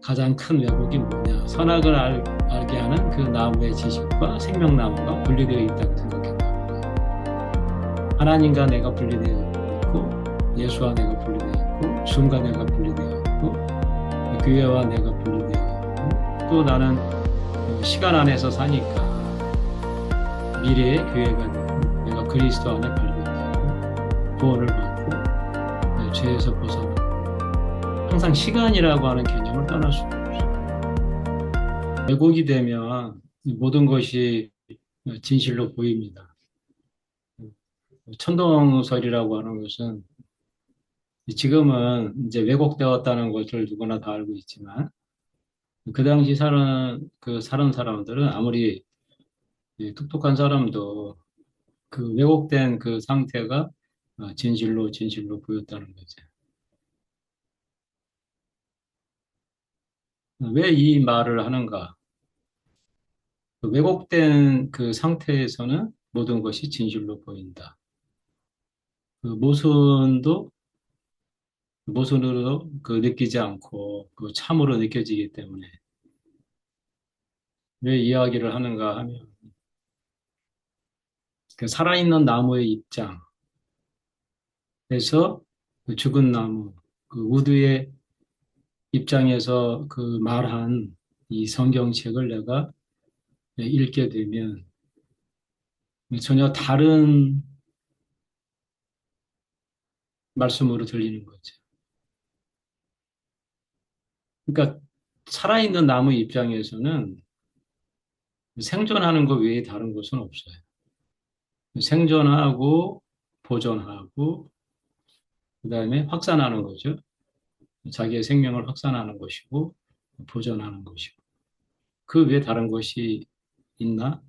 가장 큰 왜곡이 뭐냐? 선악을 알게 하는 그 나무의 지식과 생명나무가 분리되어 있다고 생각한다. 하나님과 내가 분리되어 있고, 예수와 내가 분리되어 있고, 주님과 내가 분리되어 있고, 교회와 내가 분리되어 있고, 또 나는 시간 안에서 사니까 미래의 교회가 되고, 내가 그리스도 안에 발견되고, 구원을 받고, 죄에서 벗어나고, 항상 시간이라고 하는 개념을 떠날 수가 없어요. 왜곡이 되면 모든 것이 진실로 보입니다. 천동설이라고 하는 것은 지금은 이제 왜곡되었다는 것을 누구나 다 알고 있지만 그 당시 사는 사람들은 아무리 똑똑한 사람도 그 왜곡된 그 상태가 진실로 보였다는 거죠. 왜 이 말을 하는가? 그 왜곡된 그 상태에서는 모든 것이 진실로 보인다. 그 모순으로 그 느끼지 않고 그 참으로 느껴지기 때문에 왜 이야기를 하는가 하면 그 살아있는 나무의 입장에서 그 죽은 나무, 그 우두의 입장에서 그 말한 이 성경책을 내가 읽게 되면 전혀 다른 말씀으로 들리는 거죠. 그러니까 살아있는 나무 입장에서는 생존하는 것 외에 다른 것은 없어요. 생존하고 보존하고 그다음에 확산하는 거죠. 자기의 생명을 확산하는 것이고 보존하는 것이고 그 외에 다른 것이 있나?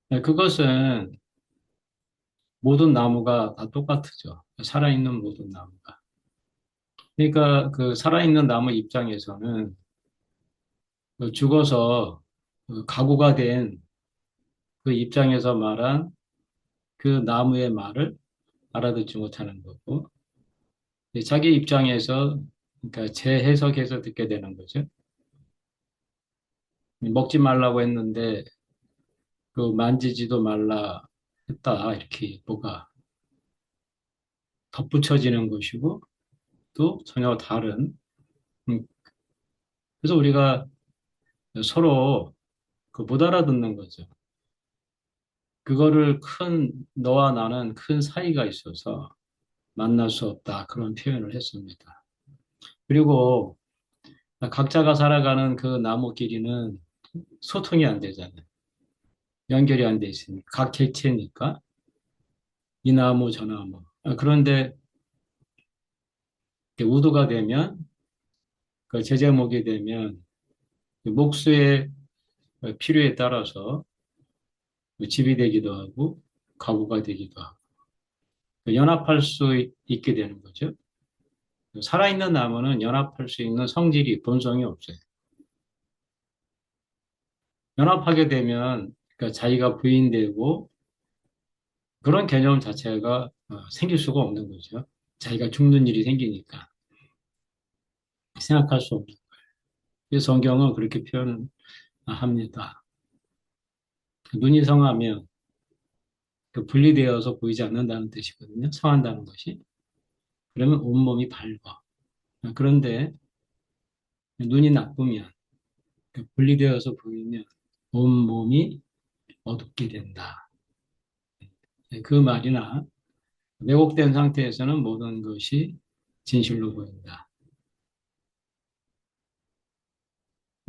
네, 그것은 모든 나무가 다 똑같죠. 살아있는 모든 나무가. 그러니까 그 살아있는 나무 입장에서는 그 죽어서 그 가구가 된 그 입장에서 말한 그 나무의 말을 알아듣지 못하는 거고 자기 입장에서 그러니까 재해석해서 듣게 되는 거죠. 먹지 말라고 했는데 그 만지지도 말라 했다 이렇게 뭐가 덧붙여지는 것이고 또 전혀 다른 음, 그래서 우리가 서로 그 못 알아듣는 거죠. 그거를 너와 나는 큰 사이가 있어서 만날 수 없다 그런 표현을 했습니다. 그리고 각자가 살아가는 그 나무끼리는 소통이 안 되잖아요. 연결이 안 돼 있으니까 각 객체니까 이 나무 저 나무. 그런데 우도가 되면 그 제제목이 되면 그 목수의 필요에 따라서 집이 되기도 하고 가구가 되기도 하고 연합할 수 있게 되는 거죠. 살아있는 나무는 연합할 수 있는 성질이 본성이 없어요. 연합하게 되면 그러니까 자기가 부인되고 그런 개념 자체가 생길 수가 없는 거죠. 자기가 죽는 일이 생기니까 생각할 수 없는. 그래서 성경은 그렇게 표현합니다. 눈이 성하면 그 분리되어서 보이지 않는다는 뜻이거든요. 성한다는 것이. 그러면 온몸이 밝아. 그런데 눈이 나쁘면 그 분리되어서 보이면 온몸이 어둡게 된다. 그 말이나 왜곡된 상태에서는 모든 것이 진실로 보인다.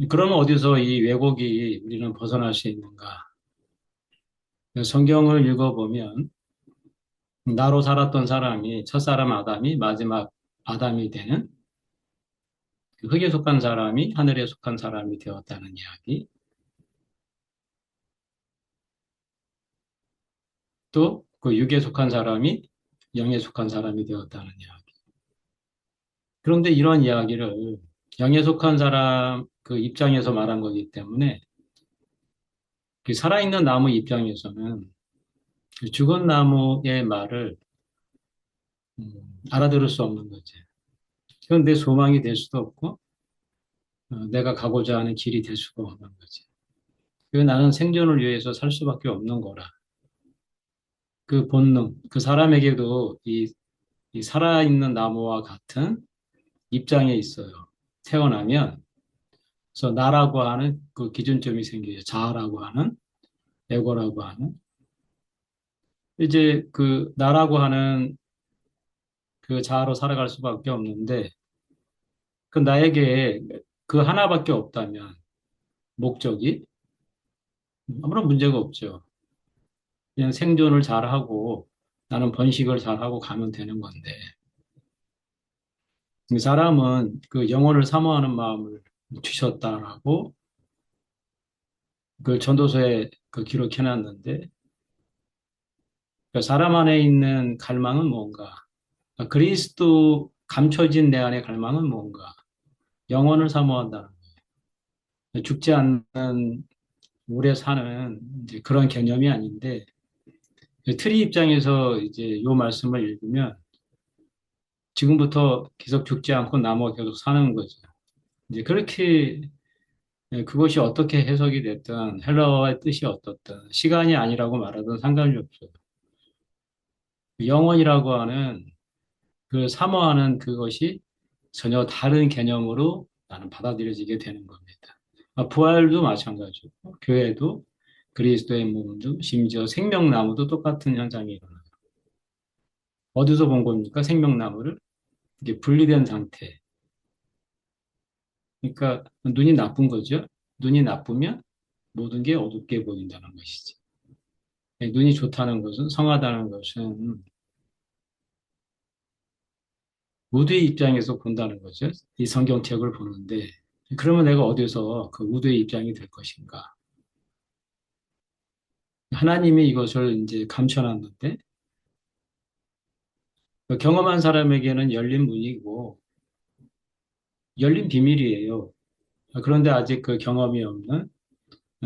그러면 어디서 이 왜곡이 우리는 벗어날 수 있는가? 성경을 읽어보면 나로 살았던 사람이 첫사람 아담이 마지막 아담이 되는 그 흙에 속한 사람이 하늘에 속한 사람이 되었다는 이야기. 또 그 육에 속한 사람이 영에 속한 사람이 되었다는 이야기. 그런데 이런 이야기를 영에 속한 사람 그 입장에서 말한 거기 때문에 그 살아있는 나무 입장에서는 그 죽은 나무의 말을 알아들을 수 없는 거지. 그건 내 소망이 될 수도 없고 내가 가고자 하는 길이 될 수가 없는 거지. 그 나는 생존을 위해서 살 수밖에 없는 거라. 그 본능, 그 사람에게도 이 살아있는 나무와 같은 입장에 있어요. 태어나면, 그래서 나라고 하는 그 기준점이 생겨요. 자아라고 하는, 에고라고 하는. 이제 그 나라고 하는 그 자아로 살아갈 수밖에 없는데, 그 나에게 그 하나밖에 없다면, 목적이 아무런 문제가 없죠. 그냥 생존을 잘하고, 나는 번식을 잘하고 가면 되는 건데, 이 사람은 그 영혼을 사모하는 마음을 주셨다라고 그 전도서에 그 기록해놨는데, 그 사람 안에 있는 갈망은 뭔가? 그리스도 감춰진 내 안의 갈망은 뭔가? 영혼을 사모한다는 거예요. 죽지 않는 오래 사는 이제 그런 개념이 아닌데, 트리 입장에서 이제 요 말씀을 읽으면 지금부터 계속 죽지 않고 나무가 계속 사는 거죠. 이제 그렇게 그것이 어떻게 해석이 됐든 헬라어의 뜻이 어떻든 시간이 아니라고 말하든 상관이 없어요. 영혼이라고 하는 그 사모하는 그것이 전혀 다른 개념으로 나는 받아들여지게 되는 겁니다. 부활도 마찬가지고, 교회도 그리스도의 몸도 심지어 생명나무도 똑같은 현상이 일어나요. 어디서 본 겁니까? 생명나무를 이게 분리된 상태. 그러니까 눈이 나쁜 거죠. 눈이 나쁘면 모든 게 어둡게 보인다는 것이지. 눈이 좋다는 것은, 성하다는 것은 우드의 입장에서 본다는 거죠. 이 성경책을 보는데, 그러면 내가 어디서 그 우드의 입장이 될 것인가? 하나님이 이것을 이제 감춰놨는데, 그 경험한 사람에게는 열린 문이고, 열린 비밀이에요. 그런데 아직 그 경험이 없는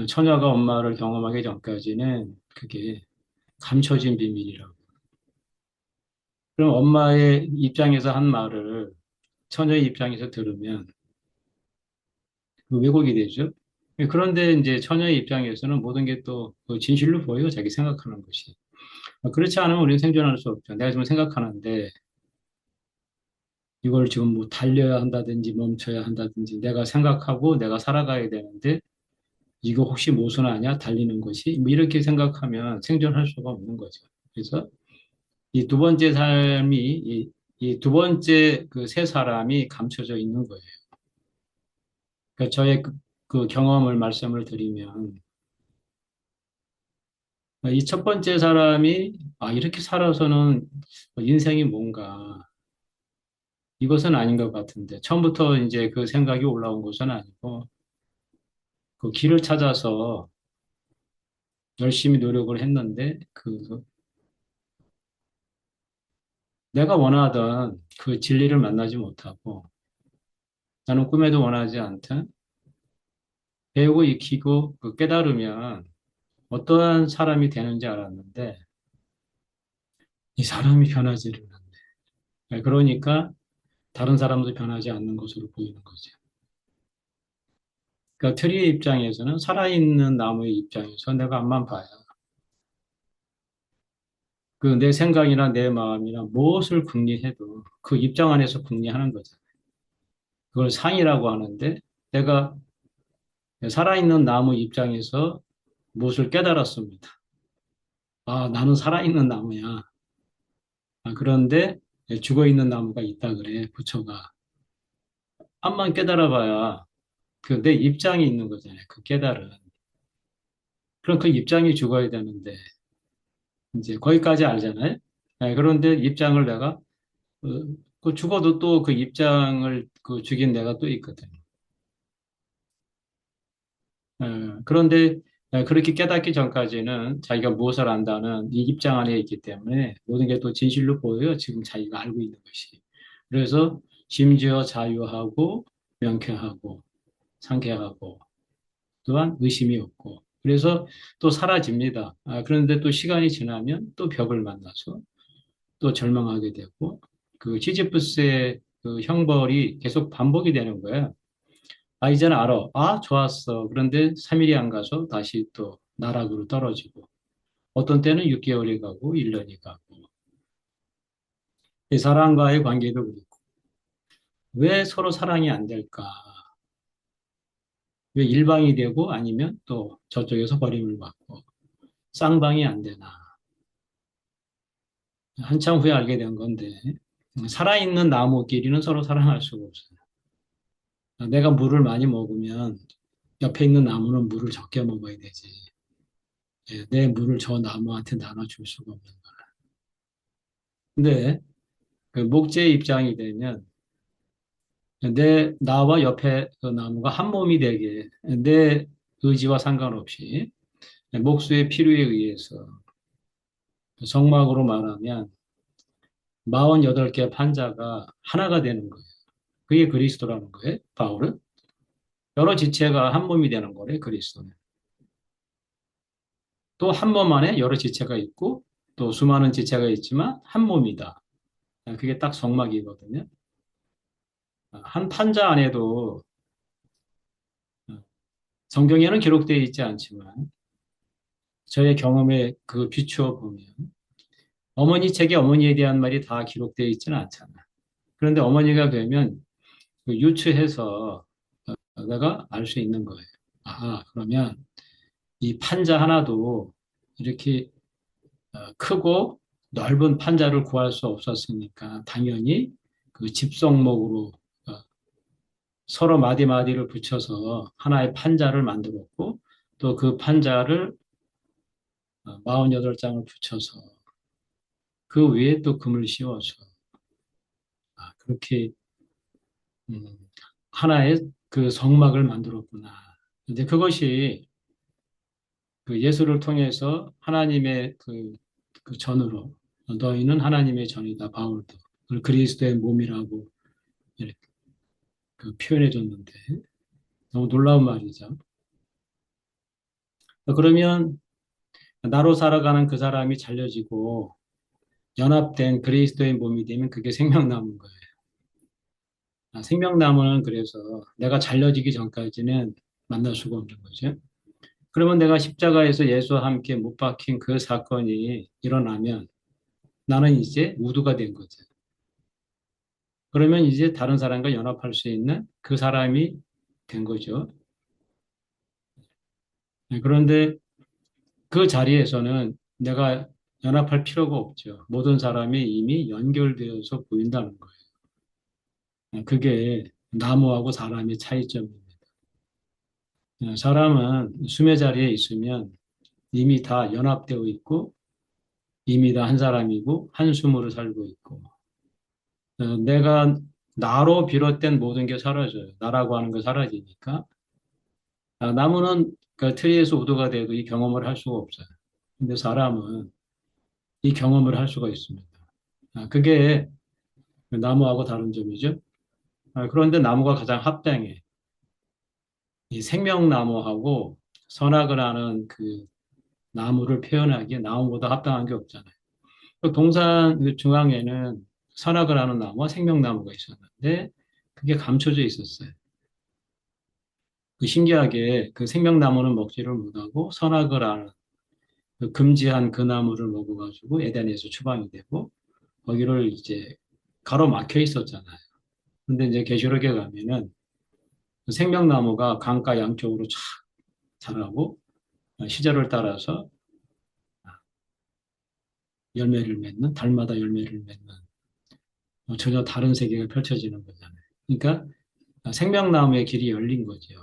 처녀가 엄마를 경험하기 전까지는 그게 감춰진 비밀이라고. 그럼 엄마의 입장에서 한 말을 처녀의 입장에서 들으면 그 왜곡이 되죠. 그런데 이제 처녀의 입장에서는 모든 게 또 진실로 보여요. 자기 생각하는 것이. 그렇지 않으면 우리는 생존할 수 없죠. 내가 지금 생각하는데 이걸 지금 뭐 달려야 한다든지 멈춰야 한다든지 내가 생각하고 내가 살아가야 되는데 이거 혹시 모순 아니야? 달리는 것이? 뭐 이렇게 생각하면 생존할 수가 없는 거죠. 그래서 이 두 번째 삶이 이 두 번째 그 세 사람이 감춰져 있는 거예요. 그러니까 저의 그 경험을 말씀을 드리면 이 첫 번째 사람이 이렇게 살아서는 인생이 뭔가 이것은 아닌 것 같은데 처음부터 이제 그 생각이 올라온 것은 아니고 그 길을 찾아서 열심히 노력을 했는데 그 내가 원하던 그 진리를 만나지 못하고 나는 꿈에도 원하지 않던 배우고 익히고 그 깨달으면 어떠한 사람이 되는지 알았는데 이 사람이 변하지를 않네. 그러니까 다른 사람도 변하지 않는 것으로 보이는 거죠. 그러니까 트리의 입장에서는 살아있는 나무의 입장에서 내가 앞만 봐야 그 내 생각이나 내 마음이나 무엇을 궁리해도 그 입장 안에서 궁리하는 거죠. 그걸 상이라고 하는데 내가 살아있는 나무 입장에서 무엇을 깨달았습니다. 나는 살아있는 나무야. 그런데 죽어있는 나무가 있다 그래, 부처가. 암만 깨달아봐야 그 내 입장이 있는 거잖아요. 그 깨달은. 그럼 그 입장이 죽어야 되는데, 이제 거기까지 알잖아요. 그런데 입장을 내가, 어, 그 죽어도 또 그 입장을 그 죽인 내가 또 있거든요. 그런데 그렇게 깨닫기 전까지는 자기가 무엇을 안다는 이 입장 안에 있기 때문에 모든 게 또 진실로 보여요. 지금 자기가 알고 있는 것이. 그래서 심지어 자유하고 명쾌하고 상쾌하고 또한 의심이 없고 그래서 또 사라집니다. 그런데 또 시간이 지나면 또 벽을 만나서 또 절망하게 되고 그 시지프스의 그 형벌이 계속 반복이 되는 거예요. 아, 이제는 알아. 아, 좋았어. 그런데 3일이 안 가서 다시 또 나락으로 떨어지고, 어떤 때는 6개월이 가고, 1년이 가고, 이 사람과의 관계도 그렇고, 왜 서로 사랑이 안 될까? 왜 일방이 되고, 아니면 또 저쪽에서 버림을 받고, 쌍방이 안 되나? 한참 후에 알게 된 건데, 살아있는 나무끼리는 서로 사랑할 수가 없어요. 내가 물을 많이 먹으면 옆에 있는 나무는 물을 적게 먹어야 되지. 예, 내 물을 저 나무한테 나눠줄 수가 없는 거야. 근데 그 목재의 입장이 되면 나와 옆에 그 나무가 한 몸이 되게 내 의지와 상관없이 목수의 필요에 의해서 성막으로 말하면 48개 판자가 하나가 되는 거예요. 그게 그리스도라는 거예요, 바울은. 여러 지체가 한 몸이 되는 거래, 그리스도는. 또 한 몸 안에 여러 지체가 있고 또 수많은 지체가 있지만 한 몸이다. 그게 딱 성막이거든요. 한 판자 안에도 성경에는 기록되어 있지 않지만 저의 경험에 그 비추어 보면 어머니 책에 어머니에 대한 말이 다 기록되어 있지는 않잖아. 그런데 어머니가 되면 그 유추해서 내가 알 수 있는 거예요. 아, 그러면 이 판자 하나도 이렇게 크고 넓은 판자를 구할 수 없었으니까 당연히 그 집성목으로 어, 서로 마디마디를 붙여서 하나의 판자를 만들었고 또 그 판자를 48장을 붙여서 그 위에 또 금을 씌워서 그렇게 음, 하나의 그 성막을 만들었구나. 이제 그것이 그 예수를 통해서 하나님의 그 전으로 너희는 하나님의 전이다 바울도 그걸 그리스도의 몸이라고 이렇게 그 표현해 줬는데 너무 놀라운 말이죠. 그러면 나로 살아가는 그 사람이 잘려지고 연합된 그리스도의 몸이 되면 그게 생명나무인 거예요. 생명나무는 그래서 내가 잘려지기 전까지는 만날 수가 없는 거죠. 그러면 내가 십자가에서 예수와 함께 못 박힌 그 사건이 일어나면 나는 이제 우두가 된 거죠. 그러면 이제 다른 사람과 연합할 수 있는 그 사람이 된 거죠. 그런데 그 자리에서는 내가 연합할 필요가 없죠. 모든 사람이 이미 연결되어서 보인다는 거예요. 그게 나무하고 사람의 차이점입니다. 사람은 숨의 자리에 있으면 이미 다 연합되어 있고 이미 다 한 사람이고 한 숨으로 살고 있고 내가 나로 비롯된 모든 게 사라져요. 나라고 하는 거 사라지니까 나무는 그 트리에서 우두가 돼도 이 경험을 할 수가 없어요. 근데 사람은 이 경험을 할 수가 있습니다. 그게 나무하고 다른 점이죠. 그런데 나무가 가장 합당해. 이 생명나무하고 선악을 하는 그 나무를 표현하기에 나무보다 합당한 게 없잖아요. 그 동산 그 중앙에는 선악을 하는 나무와 생명나무가 있었는데 그게 감춰져 있었어요. 그 신기하게 그 생명나무는 먹지를 못하고 선악을 하는 그 금지한 그 나무를 먹어가지고 에덴에서 추방이 되고 거기를 이제 가로막혀 있었잖아요. 근데 이제 계시록에 가면은 그 생명나무가 강가 양쪽으로 쫙 자라고 시절을 따라서 열매를 맺는 달마다 열매를 맺는 전혀 다른 세계가 펼쳐지는 거잖아요. 그러니까 생명나무의 길이 열린 거죠.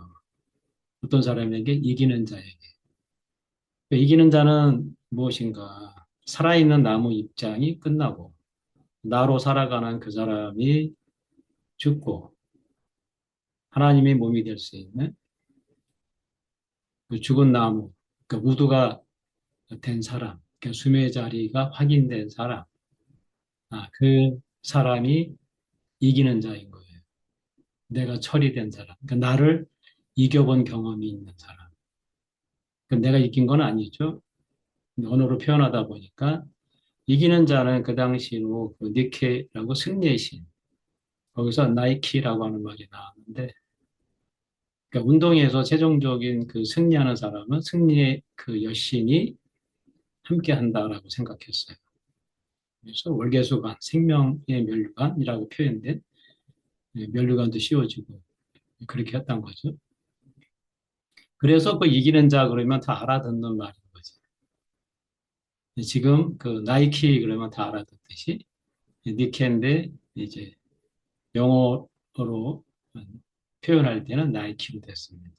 어떤 사람에게 이기는 자에게. 이기는 자는 무엇인가? 살아있는 나무 입장이 끝나고 나로 살아가는 그 사람이 죽고 하나님의 몸이 될 수 있는 그 죽은 나무, 그 우두가 된 사람, 그 숨의 자리가 확인된 사람, 그 사람이 이기는 자인 거예요. 내가 처리된 사람, 그러니까 나를 이겨본 경험이 있는 사람. 그러니까 내가 이긴 건 아니죠. 언어로 표현하다 보니까 이기는 자는 그 당시로 그 니케라고 승리의 신, 거기서 나이키라고 하는 말이 나왔는데 그러니까 운동에서 최종적인 그 승리하는 사람은 승리의 그 여신이 함께 한다라고 생각했어요. 그래서 월계수관, 생명의 면류관이라고 표현된 면류관도 씌워지고 그렇게 했던 거죠. 그래서 그 이기는 자 그러면 다 알아듣는 말인 거죠. 지금 그 나이키 그러면 다 알아듣듯이 니케인데 이제 영어로 표현할 때는 나이키로 됐습니다.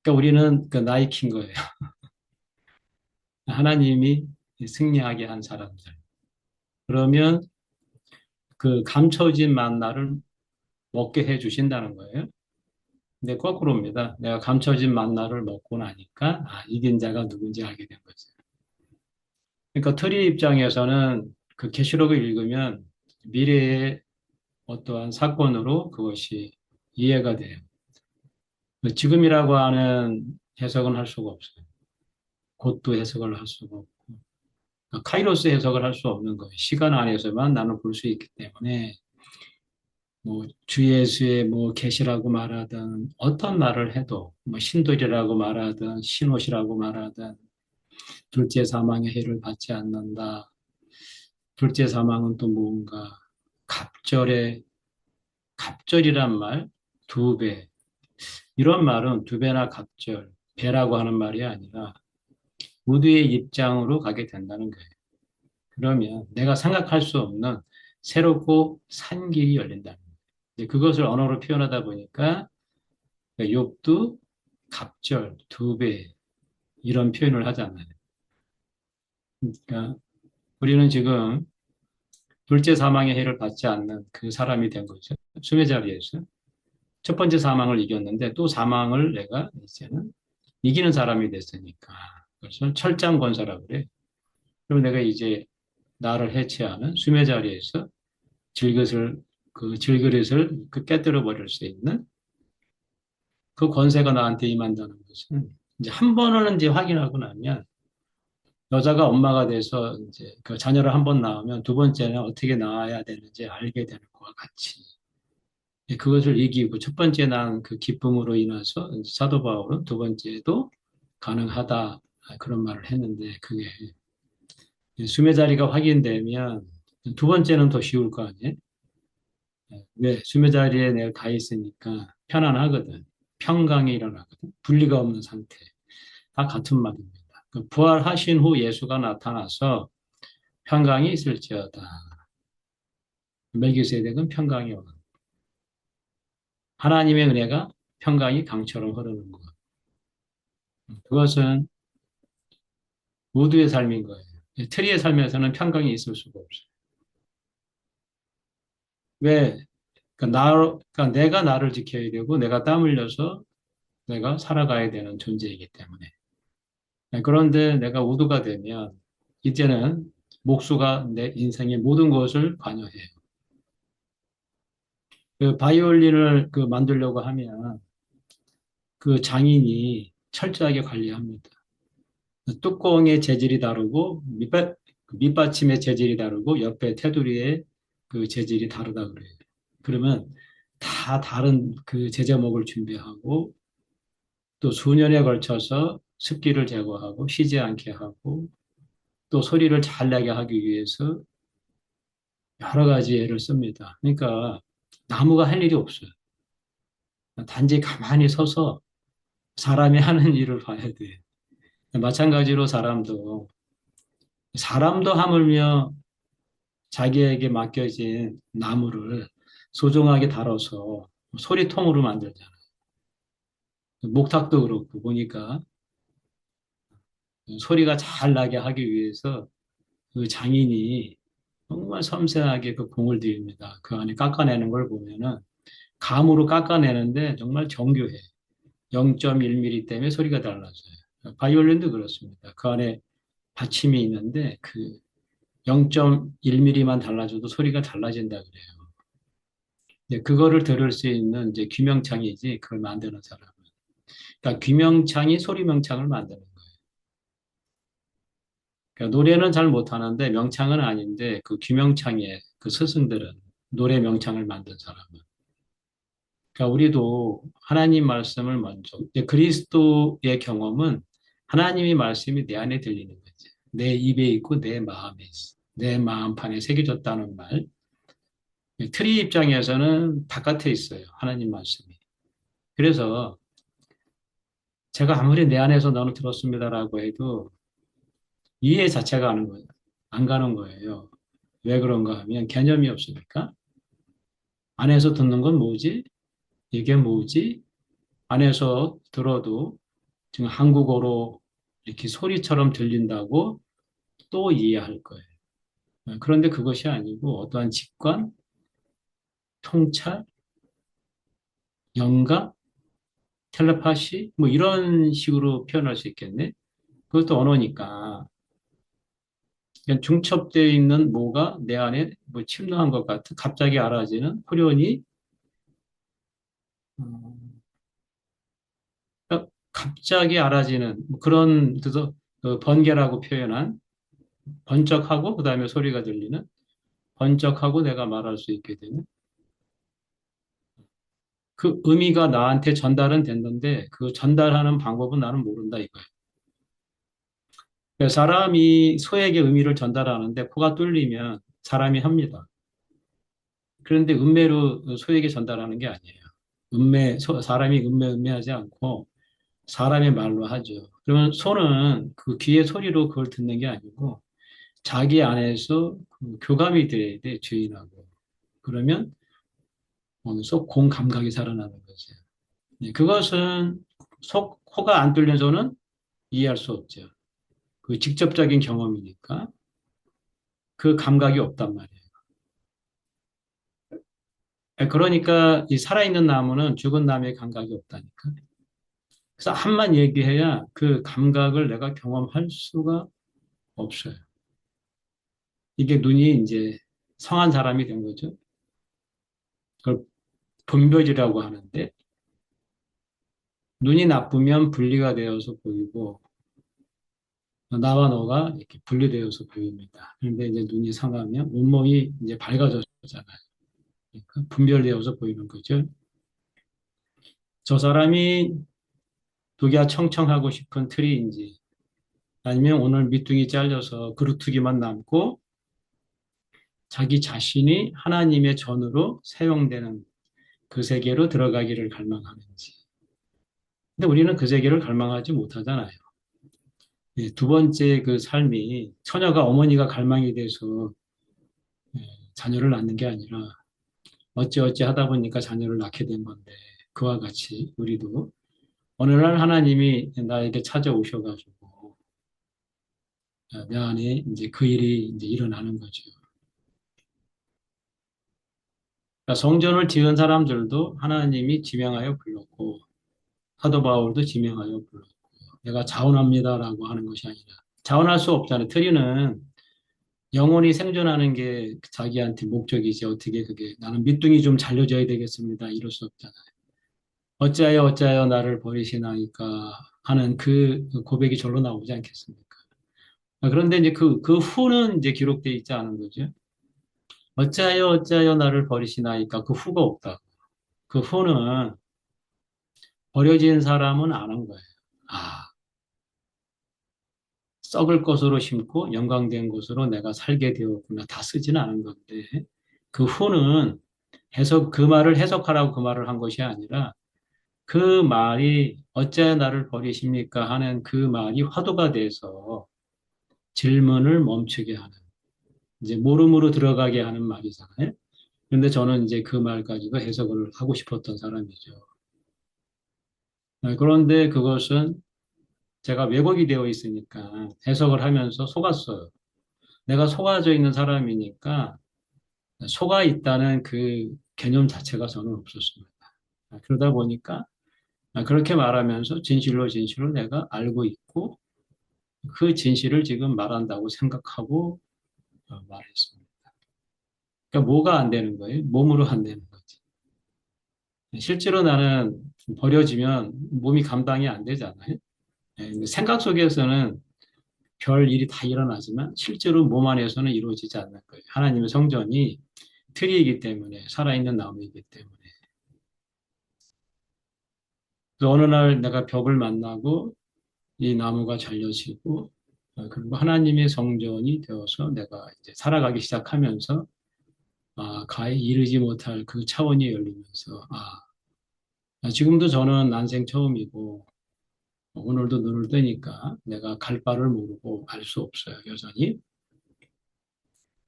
그러니까 우리는 그 나이키인 거예요. 하나님이 승리하게 한 사람들. 그러면 그 감춰진 만나를 먹게 해 주신다는 거예요. 근데 거꾸로입니다. 내가 감춰진 만나를 먹고 나니까 이긴 자가 누군지 알게 된 거죠. 그러니까 트리 입장에서는 그 계시록을 읽으면 미래의 어떠한 사건으로 그것이 이해가 돼요. 그 지금이라고 하는 해석은 할 수가 없어요. 곧도 해석을 할 수가 없고 카이로스 해석을 할 수 없는 거예요. 시간 안에서만 나는 볼 수 있기 때문에 뭐 주 예수의 뭐 계시라고 말하든 어떤 말을 해도 뭐 신들이라고 말하든 신옷이라고 말하든 둘째 사망의 해를 받지 않는다. 둘째 사망은 또 뭔가 갑절의 갑절이란 말, 두 배. 이런 말은 두 배나 갑절, 배라고 하는 말이 아니라 모두의 입장으로 가게 된다는 거예요. 그러면 내가 생각할 수 없는 새롭고 산 길이 열린다는 거예요. 이제 그것을 언어로 표현하다 보니까 욥도 갑절, 두 배, 이런 표현을 하잖아요. 그러니까 우리는 지금 둘째 사망의 해를 받지 않는 그 사람이 된 거죠. 수의 자리에서. 첫 번째 사망을 이겼는데 또 사망을 내가 이제는 이기는 사람이 됐으니까. 그래서 철장 권사라고 그래. 그럼 내가 이제 나를 해체하는 수의 자리에서 질것을, 그 질그릇을 그 깨뜨려 버릴 수 있는 그 권세가 나한테 임한다는 것은 이제 한 번은 이제 확인하고 나면 여자가 엄마가 돼서 이제 그 자녀를 한 번 낳으면 두 번째는 어떻게 낳아야 되는지 알게 되는 것과 같이 그것을 이기고 첫 번째 난 그 기쁨으로 인해서 사도 바울은 두 번째도 가능하다 그런 말을 했는데 그게 수매 자리가 확인되면 두 번째는 더 쉬울 거 아니에요? 왜? 수매 자리에 내가 가 있으니까 편안하거든. 평강이 일어나거든. 분리가 없는 상태. 다 같은 말입니다. 그 부활하신 후 예수가 나타나서 평강이 있을지어다. 멜기세덱은 평강이 오는. 하나님의 은혜가 평강이 강처럼 흐르는 것. 그것은 모두의 삶인 거예요. 트리의 삶에서는 평강이 있을 수가 없어요. 왜? 그러니까 내가 나를 지켜야 되고 내가 땀 흘려서 내가 살아가야 되는 존재이기 때문에. 그런데 내가 우두가 되면 이제는 목수가 내 인생의 모든 것을 관여해요. 그 바이올린을 그 만들려고 하면 그 장인이 철저하게 관리합니다. 뚜껑의 재질이 다르고 밑받침의 재질이 다르고 옆에 테두리의 그 재질이 다르다 그래요. 그러면 다 다른 그 제자목을 준비하고 또 수년에 걸쳐서 습기를 제거하고 쉬지 않게 하고 또 소리를 잘 나게 하기 위해서 여러 가지 애를 씁니다. 그러니까 나무가 할 일이 없어요. 단지 가만히 서서 사람이 하는 일을 봐야 돼. 마찬가지로 사람도 하물며 자기에게 맡겨진 나무를 소중하게 다뤄서 소리통으로 만들잖아. 목탁도 그렇고 보니까 소리가 잘 나게 하기 위해서 그 장인이 정말 섬세하게 그 공을 들입니다. 그 안에 깎아내는 걸 보면은 감으로 깎아내는데 정말 정교해. 0.1mm 때문에 소리가 달라져요. 바이올린도 그렇습니다. 그 안에 받침이 있는데 그 0.1mm만 달라져도 소리가 달라진다 그래요. 이제 그거를 들을 수 있는 이제 귀명창이지 그걸 만드는 사람은. 그러니까 귀명창이 소리명창을 만드는 거예요. 그러니까 노래는 잘 못하는데 명창은 아닌데 그 귀명창의 그 스승들은 노래 명창을 만든 사람은. 그러니까 우리도 하나님 말씀을 먼저, 이제 그리스도의 경험은 하나님의 말씀이 내 안에 들리는 거지. 내 입에 있고 내 마음에 있어. 내 마음판에 새겨졌다는 말. 트리 입장에서는 바깥에 있어요. 하나님 말씀이. 그래서 제가 아무리 내 안에서 너는 들었습니다라고 해도 이해 자체가 안 거예요. 안 가는 거예요. 왜 그런가 하면 개념이 없으니까. 안에서 듣는 건 뭐지? 이게 뭐지? 안에서 들어도 지금 한국어로 이렇게 소리처럼 들린다고 또 이해할 거예요. 그런데 그것이 아니고 어떠한 직관, 통찰, 영감, 텔레파시 뭐 이런 식으로 표현할 수 있겠네. 그것도 언어니까 그냥 중첩되어 있는 뭐가 내 안에 뭐 침투한 것 같은 갑자기 알아지는 후련이 갑자기 알아지는 뭐 그런 그래서 그 번개라고 표현한 번쩍하고 그다음에 소리가 들리는 번쩍하고 내가 말할 수 있게 되는 그 의미가 나한테 전달은 됐는데 그 전달하는 방법은 나는 모른다 이거예요. 그러니까 사람이 소에게 의미를 전달하는데 코가 뚫리면 사람이 합니다. 그런데 음매로 소에게 전달하는 게 아니에요. 사람이 음매하지 않고 사람의 말로 하죠. 그러면 소는 그 귀의 소리로 그걸 듣는 게 아니고 자기 안에서 그 교감이 돼야 돼, 주인하고. 그러면 어느 속 공감각이 살아나는 거죠. 네, 그것은 코가 안 뚫린 소는 이해할 수 없죠. 그 직접적인 경험이니까 그 감각이 없단 말이에요. 그러니까 이 살아있는 나무는 죽은 나무의 감각이 없다니까. 그래서 한만 얘기해야 그 감각을 내가 경험할 수가 없어요. 이게 눈이 이제 성한 사람이 된 거죠. 그걸 분별이라고 하는데 눈이 나쁘면 분리가 되어서 보이고 나와 너가 이렇게 분리되어서 보입니다. 그런데 이제 눈이 상하면 온몸이 이제 밝아졌잖아요. 그러니까 분별되어서 보이는 거죠. 저 사람이 독야 청청하고 싶은 트리인지 아니면 오늘 밑둥이 잘려서 그루트기만 남고 자기 자신이 하나님의 전으로 사용되는 그 세계로 들어가기를 갈망하는지. 근데 우리는 그 세계를 갈망하지 못하잖아요. 예, 두 번째 그 삶이 처녀가 어머니가 갈망이 돼서 예, 자녀를 낳는 게 아니라 어찌어찌 하다 보니까 자녀를 낳게 된 건데 그와 같이 우리도 어느 날 하나님이 나에게 찾아오셔가지고 내 안에 이제 그 일이 이제 일어나는 거죠. 그러니까 성전을 지은 사람들도 하나님이 지명하여 불렀고 사도 바울도 지명하여 불렀고 내가 자원합니다라고 하는 것이 아니라 자원할 수 없잖아요. 트리는 영혼이 생존하는 게 자기한테 목적이지 어떻게 그게 나는 밑둥이 좀 잘려져야 되겠습니다. 이럴 수 없잖아요. 어찌하여 나를 버리시나이까 하는 그 고백이 절로 나오지 않겠습니까? 그런데 이제 그 후는 이제 기록되어 있지 않은 거죠. 어찌하여 나를 버리시나이까 그 후가 없다. 그 후는 버려진 사람은 아는 거예요. 아, 썩을 것으로 심고 영광된 것으로 내가 살게 되었구나. 다 쓰지는 않은 건데 그 후는 그 말을 해석하라고 그 말을 한 것이 아니라 그 말이 어찌하여 나를 버리십니까 하는 그 말이 화두가 돼서 질문을 멈추게 하는 이제 물음으로 들어가게 하는 말이잖아요. 그런데 저는 이제 그 말까지도 해석을 하고 싶었던 사람이죠. 그런데 그것은 제가 왜곡이 되어 있으니까 해석을 하면서 속았어요. 내가 속아져 있는 사람이니까 속아 있다는 그 개념 자체가 저는 없었습니다. 그러다 보니까 그렇게 말하면서 진실로 내가 알고 있고 그 진실을 지금 말한다고 생각하고 말했습니다. 그러니까 뭐가 안 되는 거예요? 몸으로 안 되는 거지. 실제로 나는 버려지면 몸이 감당이 안 되잖아요. 생각 속에서는 별 일이 다 일어나지만 실제로 몸 안에서는 이루어지지 않는 거예요. 하나님의 성전이 틀이기 때문에 살아있는 나무이기 때문에. 그래서 어느 날 내가 벽을 만나고 이 나무가 잘려지고 그리고 하나님의 성전이 되어서 내가 이제 살아가기 시작하면서 가히 이르지 못할 그 차원이 열리면서 지금도 저는 난생 처음이고 오늘도 눈을 뜨니까 내가 갈 바를 모르고 알 수 없어요, 여전히.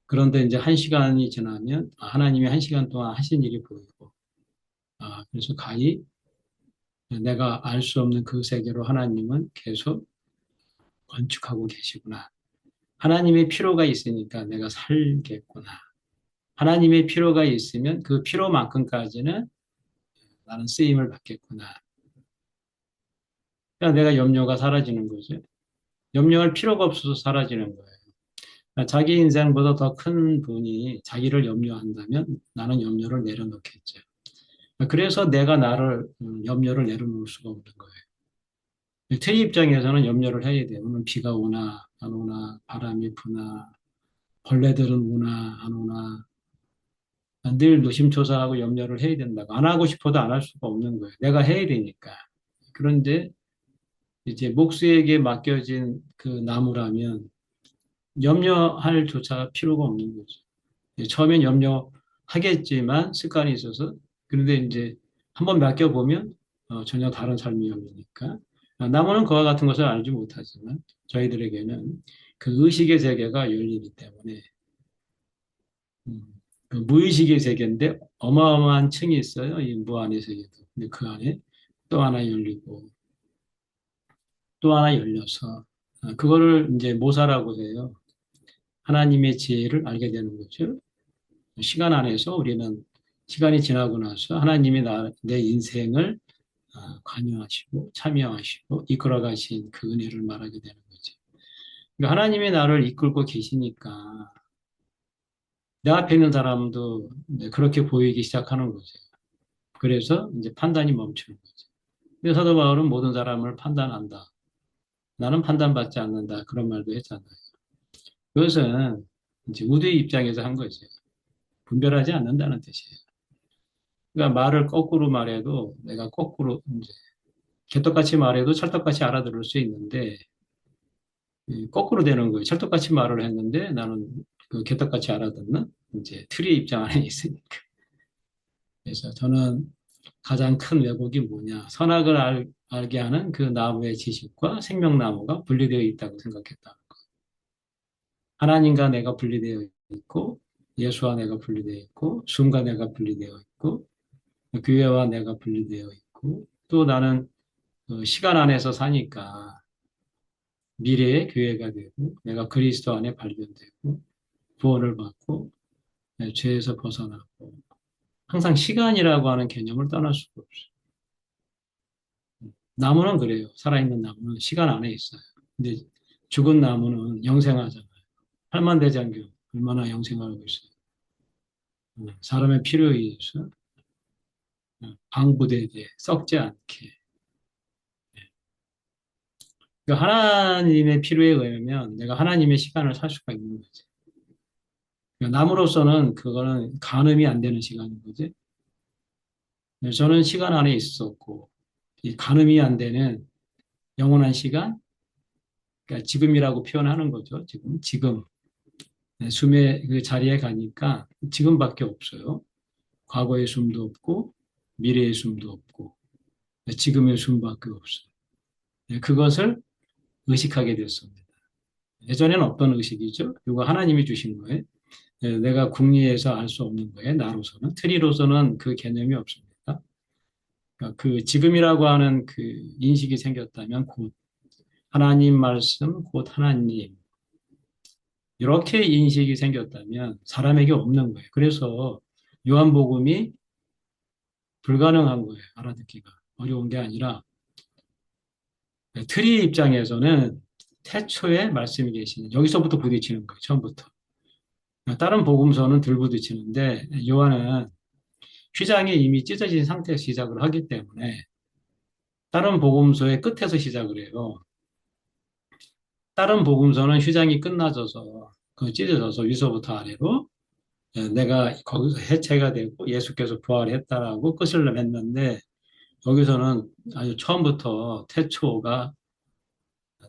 그런데 이제 한 시간이 지나면 하나님이 한 시간 동안 하신 일이 보이고 그래서 가히 내가 알 수 없는 그 세계로 하나님은 계속 건축하고 계시구나. 하나님의 필요가 있으니까 내가 살겠구나. 하나님의 필요가 있으면 그 필요만큼까지는 나는 쓰임을 받겠구나. 그러니까 내가 염려가 사라지는 거죠. 염려할 필요가 없어서 사라지는 거예요. 자기 인생보다 더 큰 분이 자기를 염려한다면 나는 염려를 내려놓겠죠. 그래서 내가 나를 염려를 내려놓을 수가 없는 거예요. 트리 입장에서는 염려를 해야 돼요. 오늘 비가 오나 안 오나 바람이 부나 벌레들은 오나 안 오나 늘 노심초사하고 염려를 해야 된다고. 안 하고 싶어도 안 할 수가 없는 거예요. 내가 해야 되니까. 그런데 이제 목수에게 맡겨진 그 나무라면 염려할 조차 필요가 없는 거죠. 처음엔 염려하겠지만 습관이 있어서 그런데 이제 한번 맡겨보면 전혀 다른 삶이 열리니까 나무는 그와 같은 것을 알지 못하지만 저희들에게는 그 의식의 세계가 열리기 때문에 음, 그 무의식의 세계인데 어마어마한 층이 있어요. 이 무한의 세계도. 근데 그 안에 또 하나 열리고 또 하나 열려서 그거를 이제 모사라고 해요. 하나님의 지혜를 알게 되는 거죠. 시간 안에서 우리는 시간이 지나고 나서 하나님이 내 인생을 관여하시고 참여하시고 이끌어 가신 그 은혜를 말하게 되는 거죠. 그러니까 하나님이 나를 이끌고 계시니까 내 앞에 있는 사람도 그렇게 보이기 시작하는 거죠. 그래서 이제 판단이 멈추는 거죠. 그래서 사도 바울은 모든 사람을 판단한다. 나는 판단받지 않는다. 그런 말도 했잖아요. 그것은 이제 우두의 입장에서 한 거죠. 분별하지 않는다는 뜻이에요. 그러니까 말을 거꾸로 말해도 내가 거꾸로 이제 개떡같이 말해도 찰떡같이 알아들을 수 있는데 거꾸로 되는 거예요. 찰떡같이 말을 했는데 나는 그 개떡같이 알아듣는 이제 틀의 입장 안에 있으니까. 그래서 저는 가장 큰 왜곡이 뭐냐. 선악을 알게 하는 그 나무의 지식과 생명나무가 분리되어 있다고 생각했다. 하나님과 내가 분리되어 있고 예수와 내가 분리되어 있고 숨과 내가 분리되어 있고 교회와 내가 분리되어 있고 또 나는 시간 안에서 사니까 미래의 교회가 되고 내가 그리스도 안에 발견되고 구원을 받고 죄에서 벗어나고 항상 시간이라고 하는 개념을 떠날 수가 없어요. 나무는 그래요. 살아있는 나무는 시간 안에 있어요. 근데 죽은 나무는 영생하잖아요. 팔만대장경 얼마나 영생하고 있어요. 사람의 필요에 의해서 방부되게 썩지 않게. 그러니까 하나님의 필요에 의하면 내가 하나님의 시간을 살 수가 있는 거지. 그러니까 남으로서는 그거는 가늠이 안 되는 시간인 거지. 저는 시간 안에 있었고, 이 가늠이 안 되는 영원한 시간, 그러니까 지금이라고 표현하는 거죠. 지금. 숨의 그 자리에 가니까 지금밖에 없어요. 과거의 숨도 없고, 미래의 숨도 없고, 지금의 숨밖에 없어요. 그것을 의식하게 됐습니다. 예전에는 어떤 의식이죠? 이거 하나님이 주신 거예요. 내가 궁리에서 알 수 없는 거예요. 나로서는. 트리로서는 그 개념이 없습니다. 그러니까 그 지금이라고 하는 그 인식이 생겼다면 곧 하나님 말씀, 곧 하나님. 이렇게 인식이 생겼다면 사람에게 없는 거예요. 그래서 요한복음이 불가능한 거예요. 알아듣기가. 어려운 게 아니라 트리 입장에서는 태초에 말씀이 계시는 여기서부터 부딪히는 거예요. 처음부터. 다른 복음서는 들 부딪히는데 요한은 휘장이 이미 찢어진 상태에서 시작을 하기 때문에 다른 복음서의 끝에서 시작을 해요. 다른 복음서는 휘장이 끝나져서 그 찢어져서 위서부터 아래로 내가 거기서 해체가 되고 예수께서 부활했다라고 끝을 맺는데 여기서는 아주 처음부터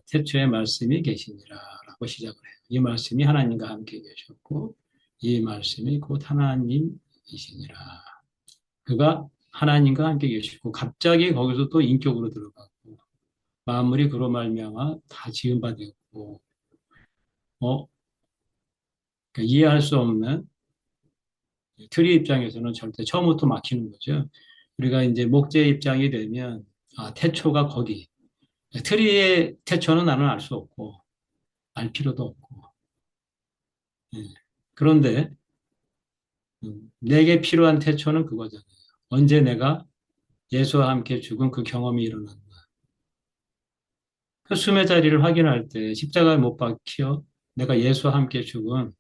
태초에 말씀이 계시니라라고 시작을 해요. 이 말씀이 하나님과 함께 계셨고 이 말씀이 곧 하나님이시니라. 그가 하나님과 함께 계시고 갑자기 거기서 또 인격으로 들어가고 만물이 그로 말미암아 다 지은 바 되었고 어, 그러니까 이해할 수 없는 트리 입장에서는 절대 처음부터 막히는 거죠. 우리가 이제 목재 입장이 되면 태초가 거기. 트리의 태초는 나는 알 수 없고 알 필요도 없고. 예. 그런데 내게 필요한 태초는 그거잖아요. 언제 내가 예수와 함께 죽은 그 경험이 일어났나. 그 숨의 자리를 확인할 때 십자가에 못 박혀 내가 예수와 함께 죽은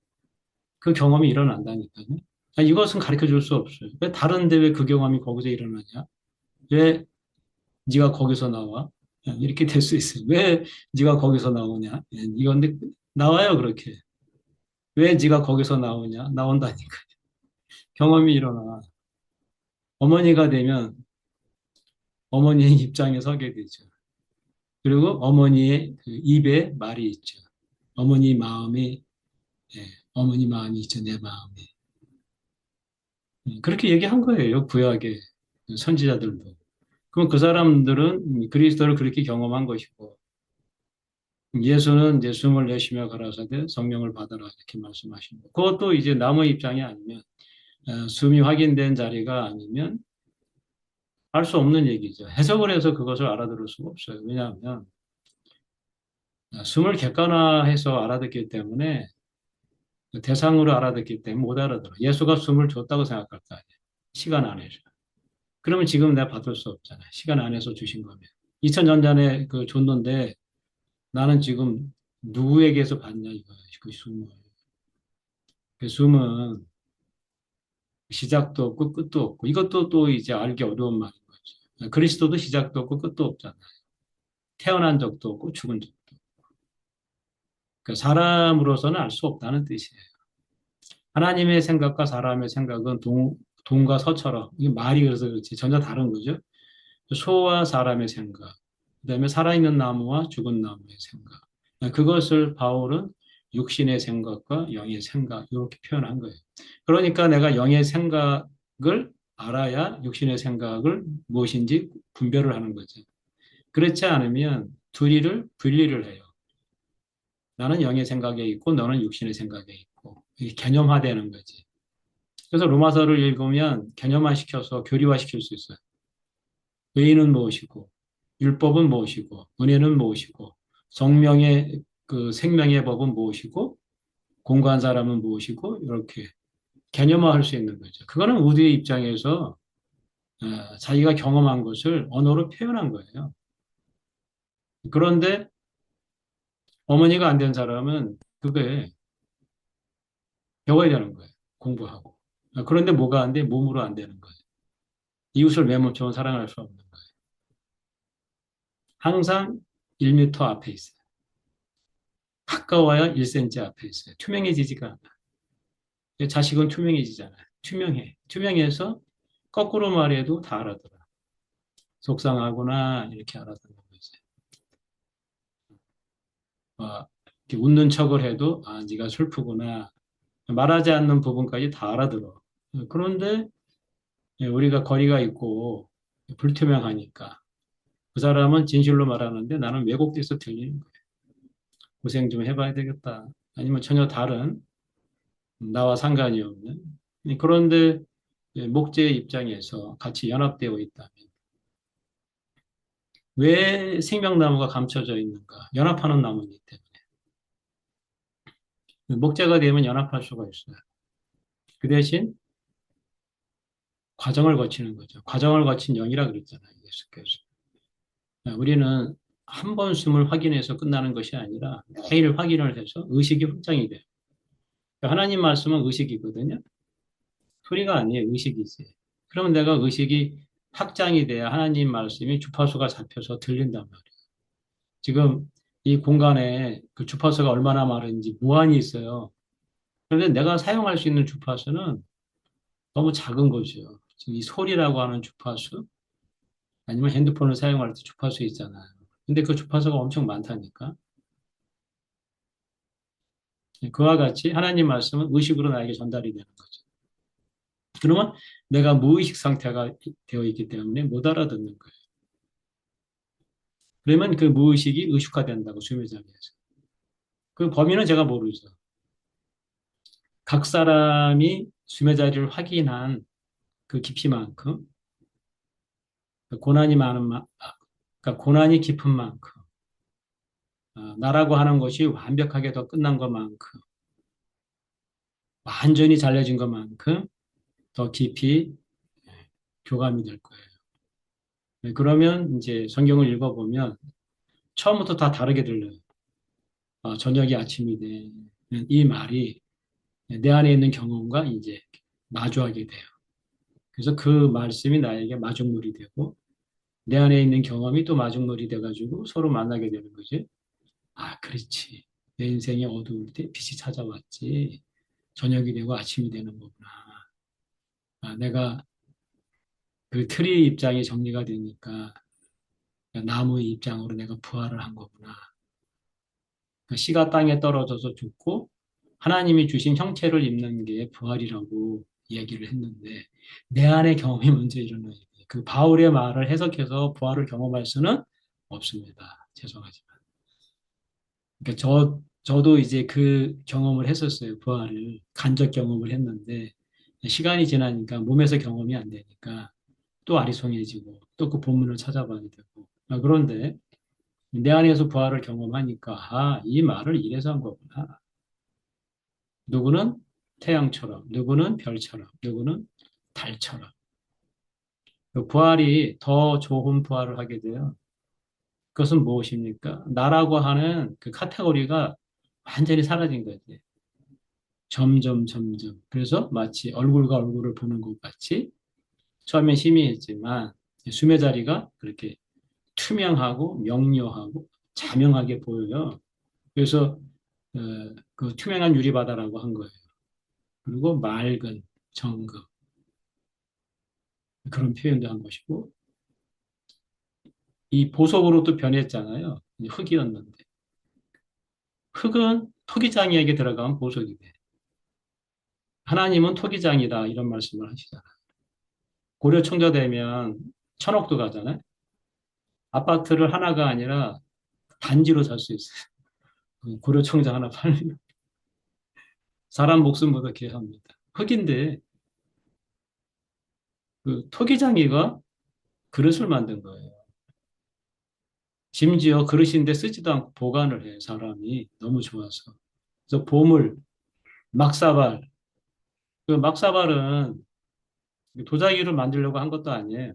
그 경험이 일어난다니까요. 이것은 가르쳐 줄 수 없어요. 왜 다른데 왜 그 경험이 거기서 일어나냐? 왜 네가 거기서 나와? 이렇게 될 수 있어요. 왜 네가 거기서 나오냐? 이건데 나와요 그렇게. 왜 네가 거기서 나오냐? 나온다니까. 경험이 일어나. 어머니가 되면 어머니의 입장에 서게 되죠. 그리고 어머니의 그 입에 말이 있죠. 어머니 마음이 예, 어머니 마음이 있죠. 내 마음이. 그렇게 얘기한 거예요. 구약의 선지자들도. 그럼 그 사람들은 그리스도를 그렇게 경험한 것이고 예수는 이제 숨을 내쉬며 가라사대 성령을 받아라 이렇게 말씀하신 거. 그것도 이제 남의 입장이 아니면 숨이 확인된 자리가 아니면 알 수 없는 얘기죠. 해석을 해서 그것을 알아들을 수가 없어요. 왜냐하면 숨을 객관화해서 알아듣기 때문에 대상으로 알아듣기 때문에 못 알아들어. 예수가 숨을 줬다고 생각할 거 아니에요. 시간 안에서. 그러면 지금 내가 받을 수 없잖아요. 시간 안에서 주신 거면. 2000년 전에 그 줬는데 나는 지금 누구에게서 받냐 이거예요. 그 숨을. 그 숨은 시작도 없고 끝도 없고 이것도 또 이제 알기 어려운 말인 거죠. 그리스도도 시작도 없고 끝도 없잖아요. 태어난 적도 없고 죽은 적도 없고. 그러니까 사람으로서는 알 수 없다는 뜻이에요. 하나님의 생각과 사람의 생각은 동과 서처럼 이게 말이 그래서 그렇지 전혀 다른 거죠. 소와 사람의 생각, 그다음에 살아있는 나무와 죽은 나무의 생각. 그것을 바울은 육신의 생각과 영의 생각 이렇게 표현한 거예요. 그러니까 내가 영의 생각을 알아야 육신의 생각을 무엇인지 분별을 하는 거죠. 그렇지 않으면 둘이를 분리를 해요. 나는 영의 생각에 있고 너는 육신의 생각에 있고 이게 개념화되는 거지. 그래서 로마서를 읽으면 개념화시켜서 교리화시킬 수 있어요. 의인은 무엇이고 율법은 무엇이고 은혜는 무엇이고 성령의 그 생명의 법은 무엇이고 공부한 사람은 무엇이고 이렇게 개념화할 수 있는 거죠. 그거는 우리의 입장에서 자기가 경험한 것을 언어로 표현한 거예요. 그런데 어머니가 안 된 사람은 그게 배워야 되는 거예요. 공부하고. 그런데 뭐가 안 돼? 몸으로 안 되는 거예요. 이웃을 내 몸처럼 사랑할 수 없는 거예요. 항상 1m 앞에 있어요. 가까워야 1cm 앞에 있어요. 투명해지지가 않아. 자식은 투명해지잖아요. 투명해. 투명해서 거꾸로 말해도 다 알아들어. 속상하구나 이렇게 알아듣는 거지. 이렇게 웃는 척을 해도 네가 슬프구나. 말하지 않는 부분까지 다 알아들어. 그런데 우리가 거리가 있고 불투명하니까 그 사람은 진실로 말하는데 나는 왜곡돼서 들리는 거예요. 고생 좀 해봐야 되겠다. 아니면 전혀 다른 나와 상관이 없는. 그런데 목재의 입장에서 같이 연합되어 있다면 왜 생명나무가 감춰져 있는가? 연합하는 나무이기 때문에. 목재가 되면 연합할 수가 있어요. 그 대신 과정을 거치는 거죠. 과정을 거친 영이라 그랬잖아요. 예수께서. 우리는 한 번 숨을 확인해서 끝나는 것이 아니라 매일 확인을 해서 의식이 확장이 돼요. 하나님 말씀은 의식이거든요. 소리가 아니에요. 의식이지. 그러면 내가 의식이 확장이 돼야 하나님 말씀이 주파수가 잡혀서 들린단 말이에요. 지금 이 공간에 그 주파수가 얼마나 많은지 무한히 있어요. 그런데 내가 사용할 수 있는 주파수는 너무 작은 거죠. 지금 이 소리라고 하는 주파수, 아니면 핸드폰을 사용할 때 주파수 있잖아요. 근데 그 주파수가 엄청 많다니까. 그와 같이 하나님 말씀은 의식으로 나에게 전달이 되는 거죠. 그러면 내가 무의식 상태가 되어 있기 때문에 못 알아듣는 거예요. 그러면 그 무의식이 의식화된다고 수면장애에서. 그 범인은 제가 모르죠. 각 사람이 수면자리를 확인한 그 깊이만큼, 그 고난이 많은 그러니까 고난이 깊은 만큼, 나라고 하는 것이 완벽하게 더 끝난 것만큼, 완전히 잘려진 것만큼 더 깊이 교감이 될 거예요. 네, 그러면 이제 성경을 읽어보면 처음부터 다 다르게 들려요. 저녁이 아침이 돼. 이 말이 내 안에 있는 경험과 이제 마주하게 돼요. 그래서 그 말씀이 나에게 마중물이 되고 내 안에 있는 경험이 또 마중물이 돼가지고 서로 만나게 되는 거지. 아, 그렇지. 내 인생이 어두울 때 빛이 찾아왔지. 저녁이 되고 아침이 되는 거구나. 내가 그 트리의 입장이 정리가 되니까 나무의 입장으로 내가 부활을 한 거구나. 그러니까 씨가 땅에 떨어져서 죽고 하나님이 주신 형체를 입는 게 부활이라고 이야기를 했는데 내 안의 경험이 먼저 일어나야 돼. 그 바울의 말을 해석해서 부활을 경험할 수는 없습니다. 죄송하지만. 그러니까 저도 이제 그 경험을 했었어요. 부활을 간접 경험을 했는데 시간이 지나니까 몸에서 경험이 안 되니까 또 아리송해지고 또 그 본문을 찾아봐야 되고 그런데 내 안에서 부활을 경험하니까 이 말을 이래서 한 거구나. 누구는 태양처럼, 누구는 별처럼, 누구는 달처럼. 그 부활이 더 좋은 부활을 하게 돼요. 그것은 무엇입니까? 나라고 하는 그 카테고리가 완전히 사라진 거지. 점점, 점점. 그래서 마치 얼굴과 얼굴을 보는 것 같이 처음엔 희미했지만 수메 자리가 그렇게 투명하고 명료하고 자명하게 보여요. 그래서 어, 그 투명한 유리바다라고 한 거예요. 그리고 맑은 정금 그런 표현도 한 것이고 이 보석으로 또 변했잖아요. 흙이었는데 흙은 토기장이에게 들어가면 보석이 돼. 하나님은 토기장이다 이런 말씀을 하시잖아요. 고려 청자되면 천억도 가잖아요. 아파트를 하나가 아니라 단지로 살 수 있어요. 고려 청자 하나 팔면 사람 목숨보다 귀합니다. 흙인데 그 토기장이가 그릇을 만든 거예요. 심지어 그릇인데 쓰지도 않고 보관을 해요. 사람이 너무 좋아서. 그래서 보물, 막사발. 그 막사발은 도자기를 만들려고 한 것도 아니에요.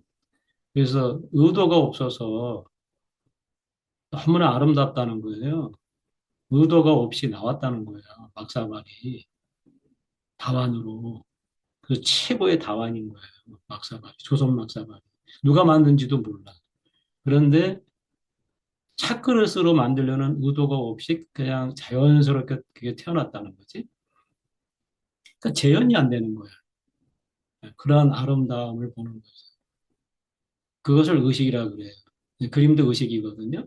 그래서 의도가 없어서 너무나 아름답다는 거예요. 의도가 없이 나왔다는 거예요. 막사발이. 다완으로. 그 최고의 다완인 거예요. 막사발이. 조선 막사발이. 누가 만든지도 몰라. 그런데 찻그릇으로 만들려는 의도가 없이 그냥 자연스럽게 그게 태어났다는 거지. 그러니까 재현이 안 되는 거야. 그러한 아름다움을 보는 거죠. 그것을 의식이라 그래요. 그림도 의식이거든요.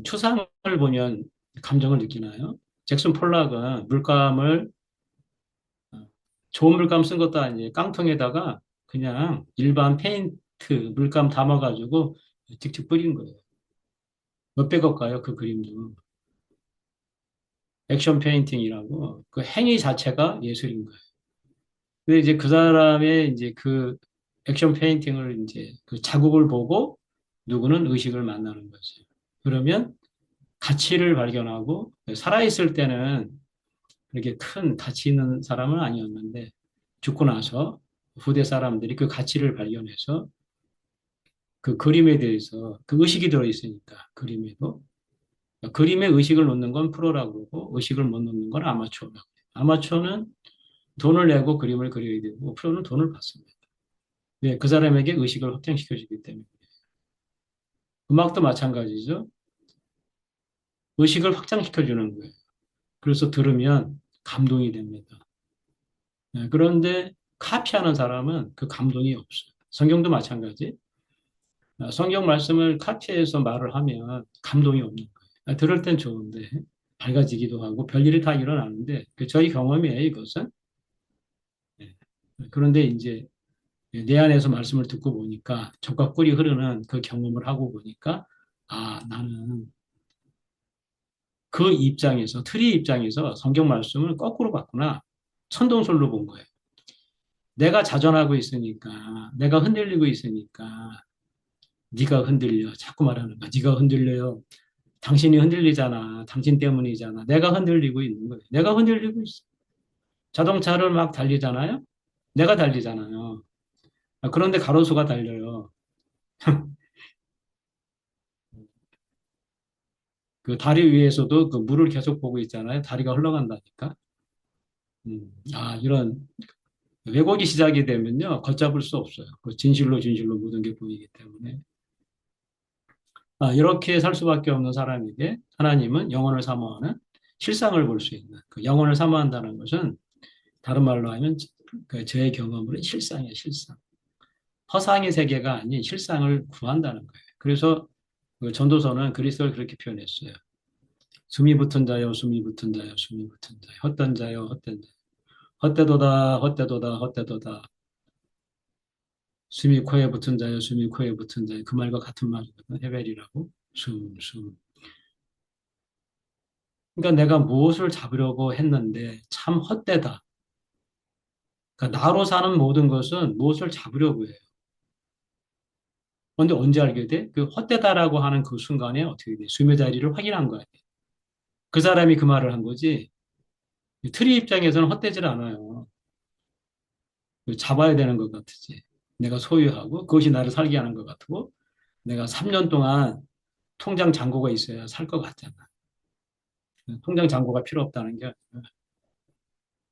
추상을 보면 감정을 느끼나요? 잭슨 폴락은 물감을 좋은 물감 쓴 것도 아니에요. 깡통에다가 그냥 일반 페인트 물감 담아가지고 직접 뿌린 거예요. 몇백억 가요, 그 그림도. 액션 페인팅이라고 그 행위 자체가 예술인 거예요. 근데 이제 그 사람의 이제 그 액션 페인팅을 이제 그 자국을 보고 누구는 의식을 만나는 거죠. 그러면 가치를 발견하고 살아있을 때는 그렇게 큰 가치 있는 사람은 아니었는데 죽고 나서 후대 사람들이 그 가치를 발견해서 그 그림에 대해서 그 의식이 들어있으니까 그림에도 그림에 의식을 놓는 건 프로라고 그러고 의식을 못 놓는 건 아마추어라고 해요. 아마추어는 돈을 내고 그림을 그려야 되고 프로는 돈을 받습니다. 왜? 그 사람에게 의식을 확장시켜주기 때문에. 음악도 마찬가지죠. 의식을 확장시켜주는 거예요. 그래서 들으면 감동이 됩니다. 그런데 카피하는 사람은 그 감동이 없어요. 성경도 마찬가지. 성경 말씀을 카피해서 말을 하면 감동이 없는 거예요. 들을 땐 좋은데 밝아지기도 하고 별일이 다 일어나는데 저희 경험이에요, 이것은. 네. 그런데 이제 내 안에서 말씀을 듣고 보니까 젖과 꿀이 흐르는 그 경험을 하고 보니까 나는 그 입장에서 트리 입장에서 성경 말씀을 거꾸로 봤구나. 천동설로 본 거예요. 내가 자전하고 있으니까 내가 흔들리고 있으니까 네가 흔들려. 자꾸 말하는 거야. 네가 흔들려요. 당신이 흔들리잖아. 당신 때문이잖아. 내가 흔들리고 있는 거예요. 내가 흔들리고 있어. 자동차를 막 달리잖아요. 내가 달리잖아요. 그런데 가로수가 달려요. 그 다리 위에서도 그 물을 계속 보고 있잖아요. 다리가 흘러간다니까. 이런 왜곡이 시작이 되면요. 걷잡을 수 없어요. 그 진실로 모든 게 보이기 때문에. 이렇게 살 수밖에 없는 사람에게 하나님은 영혼을 사모하는 실상을 볼 수 있는 그 영혼을 사모한다는 것은 다른 말로 하면 그 저의 경험으로 실상이에요, 실상. 허상의 세계가 아닌 실상을 구한다는 거예요. 그래서 그 전도서는 그리스도를 그렇게 표현했어요. 숨이 붙은 자요, 숨이 붙은 자요, 숨이 붙은 자요, 헛된 자요, 헛된 자요. 헛되도다, 헛되도다, 헛되도다. 숨이 코에 붙은 자요, 숨이 코에 붙은 자요. 그 말과 같은 말이거든요. 헤벨이라고. 숨. 그러니까 내가 무엇을 잡으려고 했는데 참 헛되다. 그러니까 나로 사는 모든 것은 무엇을 잡으려고 해요. 그런데 언제 알게 돼? 그 헛되다라고 하는 그 순간에 어떻게 돼? 숨의 자리를 확인한 거야. 그 사람이 그 말을 한 거지. 트리 입장에서는 헛되질 않아요. 잡아야 되는 것 같으지. 내가 소유하고 그것이 나를 살게 하는 것 같고 내가 3년 동안 통장 잔고가 있어야 살 것 같잖아. 통장 잔고가 필요 없다는 게 아니라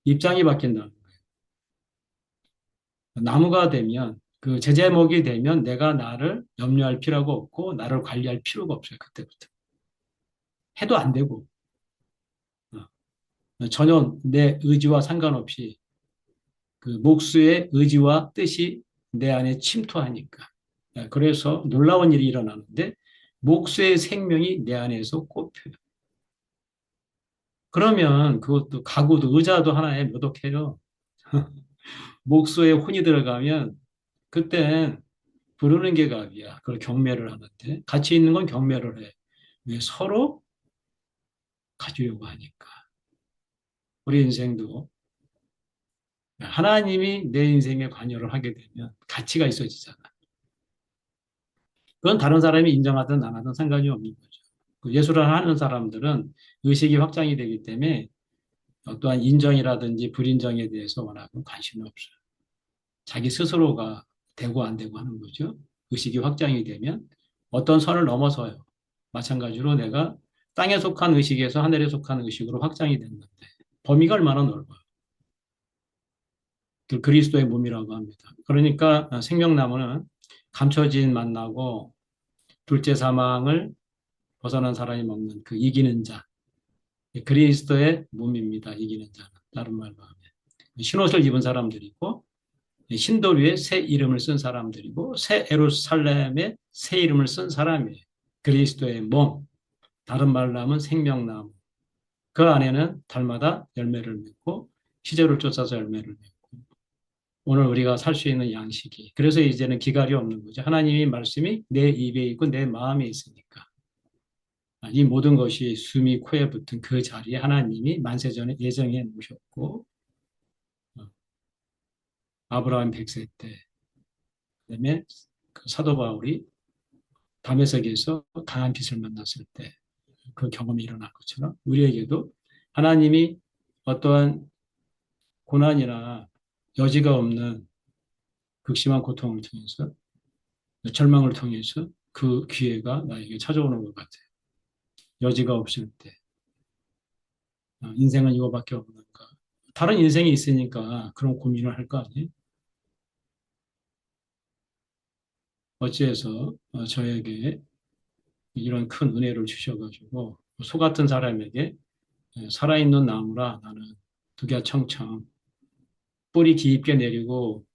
입장이 바뀐다는 거예요. 나무가 되면 그 제제목이 되면 내가 나를 염려할 필요가 없고 나를 관리할 필요가 없어요. 그때부터. 해도 안 되고 전혀 내 의지와 상관없이 그 목수의 의지와 뜻이 내 안에 침투하니까. 그래서 놀라운 일이 일어나는데 목수의 생명이 내 안에서 꼽혀요. 그러면 그것도 가구도 의자도 하나에 묘독해요. 목수의 혼이 들어가면 그땐 부르는 게 갑이야. 그걸 경매를 하는데 가치 있는 건 경매를 해. 왜 서로 가지려고 하니까. 우리 인생도 하나님이 내 인생에 관여를 하게 되면 가치가 있어지잖아. 그건 다른 사람이 인정하든 안 하든 상관이 없는 거죠. 그 예술을 하는 사람들은 의식이 확장이 되기 때문에 어떠한 인정이라든지 불인정에 대해서 워낙 관심이 없어요. 자기 스스로가 되고 안 되고 하는 거죠. 의식이 확장이 되면 어떤 선을 넘어서요. 마찬가지로 내가 땅에 속한 의식에서 하늘에 속한 의식으로 확장이 됐는데 범위가 얼마나 넓어요. 그 그리스도의 몸이라고 합니다. 그러니까 생명나무는 감춰진 만나고 둘째 사망을 벗어난 사람이 먹는 그 이기는 자. 그리스도의 몸입니다. 이기는 자는. 다른 말로 하면. 신옷을 입은 사람들이고 신돌 위에 새 이름을 쓴 사람들이고 새 예루살렘에 새 이름을 쓴 사람이에요. 그리스도의 몸. 다른 말로 하면 생명나무. 그 안에는 달마다 열매를 맺고 시절을 쫓아서 열매를 맺고 오늘 우리가 살 수 있는 양식이. 그래서 이제는 기갈이 없는 거죠. 하나님의 말씀이 내 입에 있고 내 마음에 있으니까. 이 모든 것이 숨이 코에 붙은 그 자리에 하나님이 만세전에 예정해 놓으셨고 아브라함 100세 때 그다음에 그 사도 바울이 다메섹에서 강한 빛을 만났을 때 그 경험이 일어난 것처럼 우리에게도 하나님이 어떠한 고난이나 여지가 없는 극심한 고통을 통해서 절망을 통해서 그 기회가 나에게 찾아오는 것 같아요. 여지가 없을 때 인생은 이거밖에 없는가. 다른 인생이 있으니까 그런 고민을 할 거 아니에요. 어찌해서 저에게 이런 큰 은혜를 주셔가지고 소 같은 사람에게 살아있는 나무라 나는 득야청청 뿌리 깊게 내리고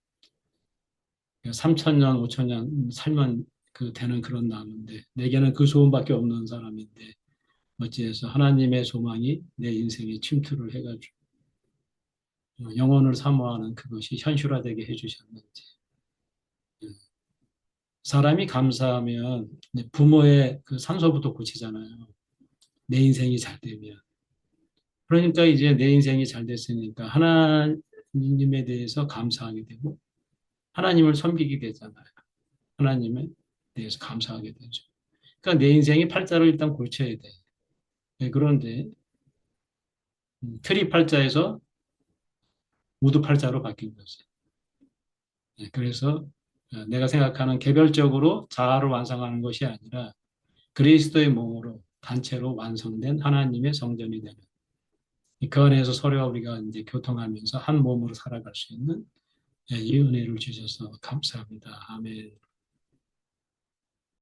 3천 년, 5천 년 살면 그 되는 그런 나무인데 내게는 그 소원밖에 없는 사람인데 어찌해서 하나님의 소망이 내 인생에 침투를 해가지고 영혼을 사모하는 그것이 현실화되게 해주셨는지. 사람이 감사하면 부모의 그 상처부터 고치잖아요. 내 인생이 잘 되면. 그러니까 이제 내 인생이 잘 됐으니까 하나님에 대해서 감사하게 되고 하나님을 섬기게 되잖아요. 하나님에 대해서 감사하게 되죠. 그러니까 내 인생이 팔자를 일단 고쳐야 돼. 네, 그런데 트리 팔자에서 우드 팔자로 바뀐 거지. 네, 그래서 내가 생각하는 개별적으로 자아를 완성하는 것이 아니라 그리스도의 몸으로 단체로 완성된 하나님의 성전이 되는 그 안에서 서로가 우리가 이제 교통하면서 한 몸으로 살아갈 수 있는 이 은혜를 주셔서 감사합니다. 아멘.